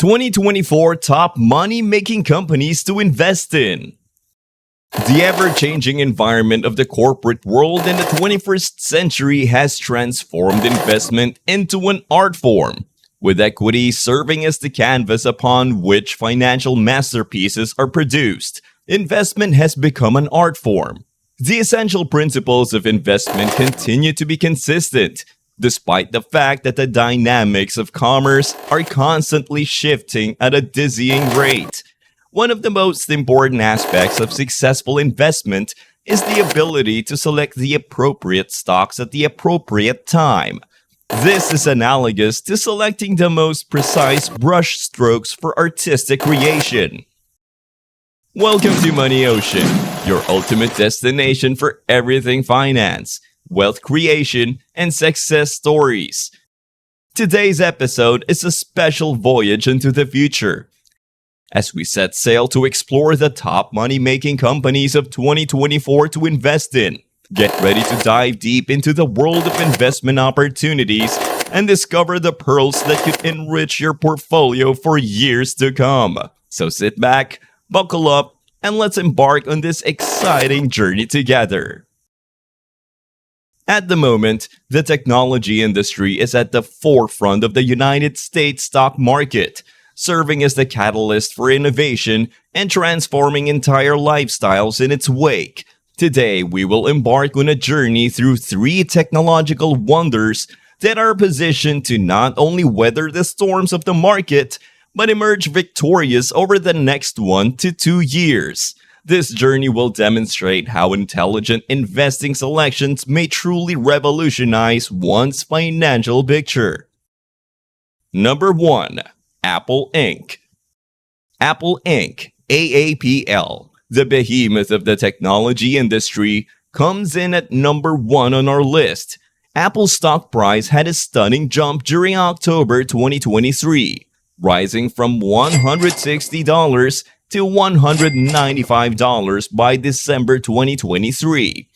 2024 Top Money-Making Companies to Invest in. The ever-changing environment of the corporate world in the 21st century has transformed investment into an art form, with equity serving as the canvas upon which financial masterpieces are produced. Investment has become an art form. The essential principles of investment continue to be consistent, despite the fact that the dynamics of commerce are constantly shifting at a dizzying rate. One of the most important aspects of successful investment is the ability to select the appropriate stocks at the appropriate time. This is analogous to selecting the most precise brush strokes for artistic creation. Welcome to MONEYOCEAN, your ultimate destination for everything finance, wealth creation, and success stories. Today's episode is a special voyage into the future, as we set sail to explore the top money-making companies of 2024 to invest in. Get ready to dive deep into the world of investment opportunities and discover the pearls that could enrich your portfolio for years to come. So sit back, buckle up, and let's embark on this exciting journey together. At the moment, the technology industry is at the forefront of the United States stock market, serving as the catalyst for innovation and transforming entire lifestyles in its wake. Today, we will embark on a journey through three technological wonders that are positioned to not only weather the storms of the market, but emerge victorious over the next 1 to 2 years. This journey will demonstrate how intelligent investing selections may truly revolutionize one's financial picture. Number 1. Apple Inc. Apple Inc., AAPL, the behemoth of the technology industry, comes in at number 1 on our list. Apple's stock price had a stunning jump during October 2023, rising from $160 to $195 by December 2023,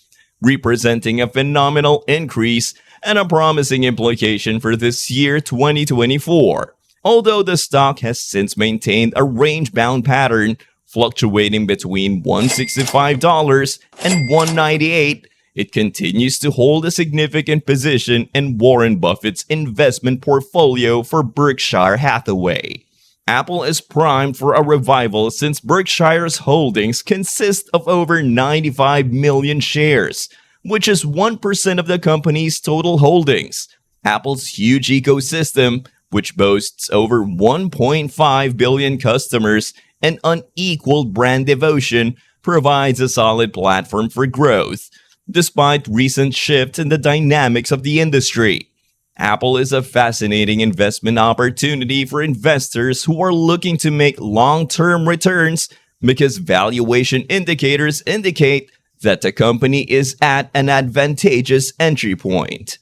representing a phenomenal increase and a promising implication for this year 2024. Although the stock has since maintained a range-bound pattern, fluctuating between $165 and $198, it continues to hold a significant position in Warren Buffett's investment portfolio for Berkshire Hathaway. Apple is primed for a revival since Berkshire's holdings consist of over 95 million shares, which is 1% of the company's total holdings. Apple's huge ecosystem, which boasts over 1.5 billion customers and unequaled brand devotion, provides a solid platform for growth. Despite recent shifts in the dynamics of the industry, Apple is a fascinating investment opportunity for investors who are looking to make long-term returns because valuation indicators indicate that the company is at an advantageous entry point.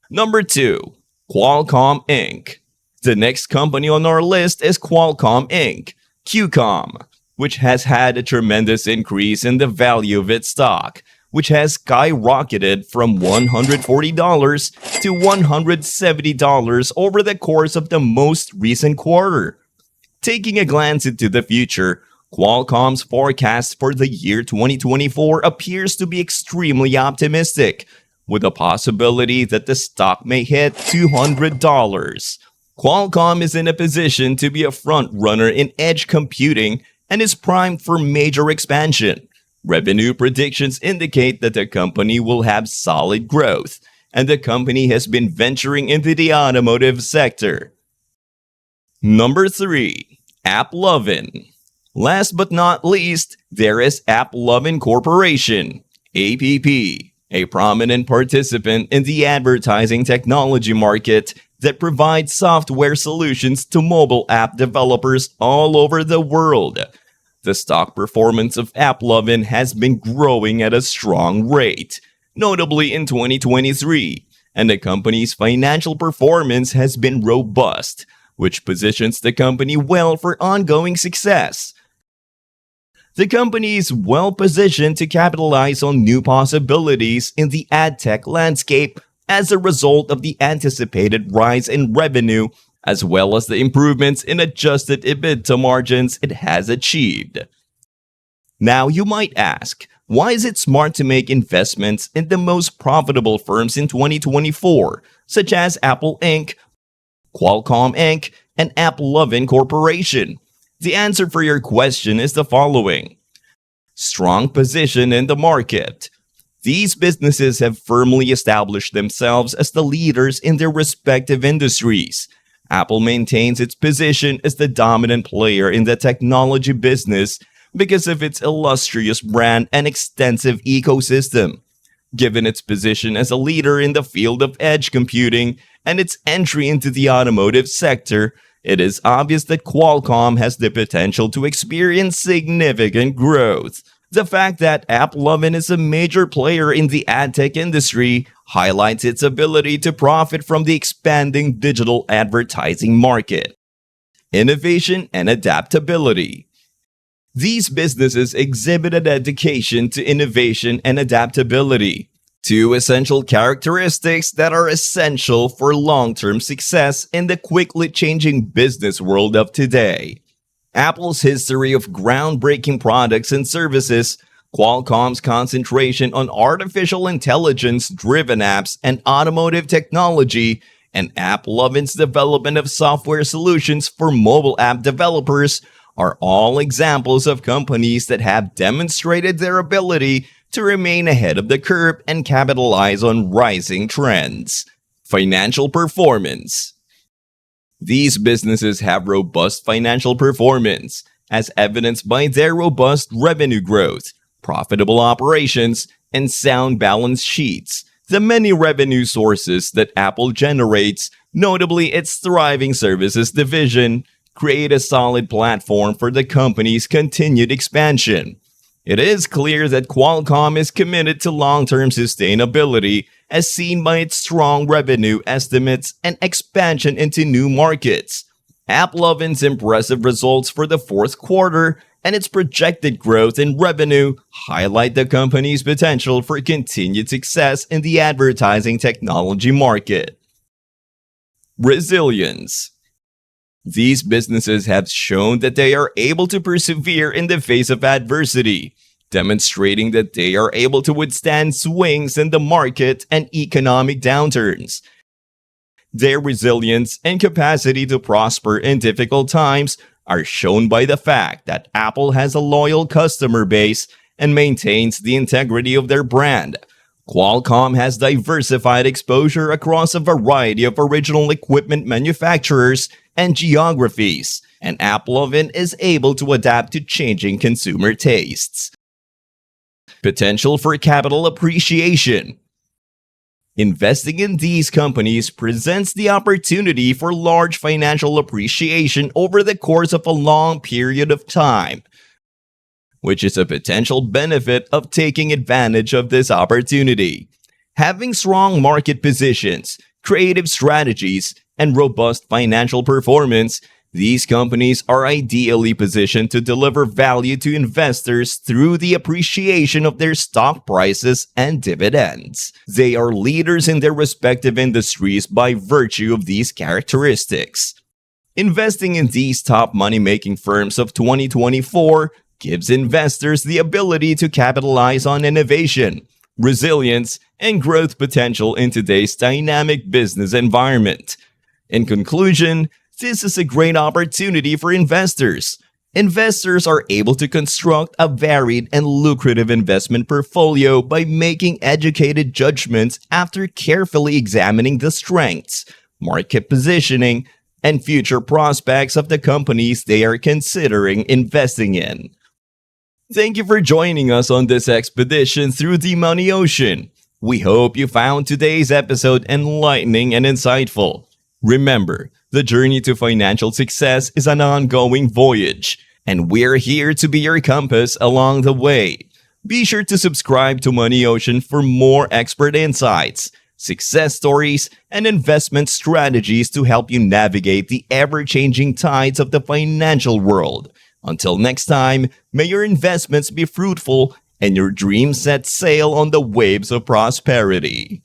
Number 2. Qualcomm Inc. The next company on our list is Qualcomm Inc., QCOM, which has had a tremendous increase in the value of its stock, which has skyrocketed from $140 to $170 over the course of the most recent quarter. Taking a glance into the future, Qualcomm's forecast for the year 2024 appears to be extremely optimistic, with a possibility that the stock may hit $200. Qualcomm is in a position to be a front-runner in edge computing and is primed for major expansion. Revenue predictions indicate that the company will have solid growth, and the company has been venturing into the automotive sector. Number 3. AppLovin. Last but not least, there is AppLovin Corporation, APP, a prominent participant in the advertising technology market that provides software solutions to mobile app developers all over the world. The stock performance of AppLovin has been growing at a strong rate, notably in 2023, and the company's financial performance has been robust, which positions the company well for ongoing success. The company is well positioned to capitalize on new possibilities in the ad tech landscape as a result of the anticipated rise in revenue as well as the improvements in adjusted EBITDA margins it has achieved. Now you might ask, why is it smart to make investments in the most profitable firms in 2024, such as Apple Inc., Qualcomm Inc., and AppLovin Corporation? The answer for your question is the following. Strong position in the market. These businesses have firmly established themselves as the leaders in their respective industries. Apple maintains its position as the dominant player in the technology business because of its illustrious brand and extensive ecosystem. Given its position as a leader in the field of edge computing and its entry into the automotive sector, it is obvious that Qualcomm has the potential to experience significant growth. The fact that AppLovin is a major player in the ad tech industry highlights its ability to profit from the expanding digital advertising market. Innovation and adaptability. These businesses exhibit a dedication to innovation and adaptability, two essential characteristics that are essential for long-term success in the quickly changing business world of today. Apple's history of groundbreaking products and services, Qualcomm's concentration on artificial intelligence-driven apps and automotive technology, and AppLovin's development of software solutions for mobile app developers are all examples of companies that have demonstrated their ability to remain ahead of the curve and capitalize on rising trends. Financial performance. These businesses have robust financial performance, as evidenced by their robust revenue growth, profitable operations, and sound balance sheets. The many revenue sources that Apple generates, notably its thriving services division, create a solid platform for the company's continued expansion. It is clear that Qualcomm is committed to long-term sustainability, as seen by its strong revenue estimates and expansion into new markets. AppLovin's impressive results for the fourth quarter and its projected growth in revenue highlight the company's potential for continued success in the advertising technology market. Resilience. These businesses have shown that they are able to persevere in the face of adversity, demonstrating that they are able to withstand swings in the market and economic downturns. Their resilience and capacity to prosper in difficult times are shown by the fact that Apple has a loyal customer base and maintains the integrity of their brand. Qualcomm has diversified exposure across a variety of original equipment manufacturers and geographies, and AppLovin is able to adapt to changing consumer tastes. Potential for capital appreciation. Investing in these companies presents the opportunity for large financial appreciation over the course of a long period of time, which is a potential benefit of taking advantage of this opportunity. Having strong market positions, creative strategies, and robust financial performance, these companies are ideally positioned to deliver value to investors through the appreciation of their stock prices and dividends. They are leaders in their respective industries by virtue of these characteristics. Investing in these top money-making firms of 2024 gives investors the ability to capitalize on innovation, resilience, and growth potential in today's dynamic business environment. In conclusion, this is a great opportunity for investors. Investors are able to construct a varied and lucrative investment portfolio by making educated judgments after carefully examining the strengths, market positioning, and future prospects of the companies they are considering investing in. Thank you for joining us on this expedition through the Money Ocean. We hope you found today's episode enlightening and insightful. Remember, the journey to financial success is an ongoing voyage, and we're here to be your compass along the way. Be sure to subscribe to Money Ocean for more expert insights, success stories, and investment strategies to help you navigate the ever-changing tides of the financial world. Until next time, may your investments be fruitful and your dreams set sail on the waves of prosperity.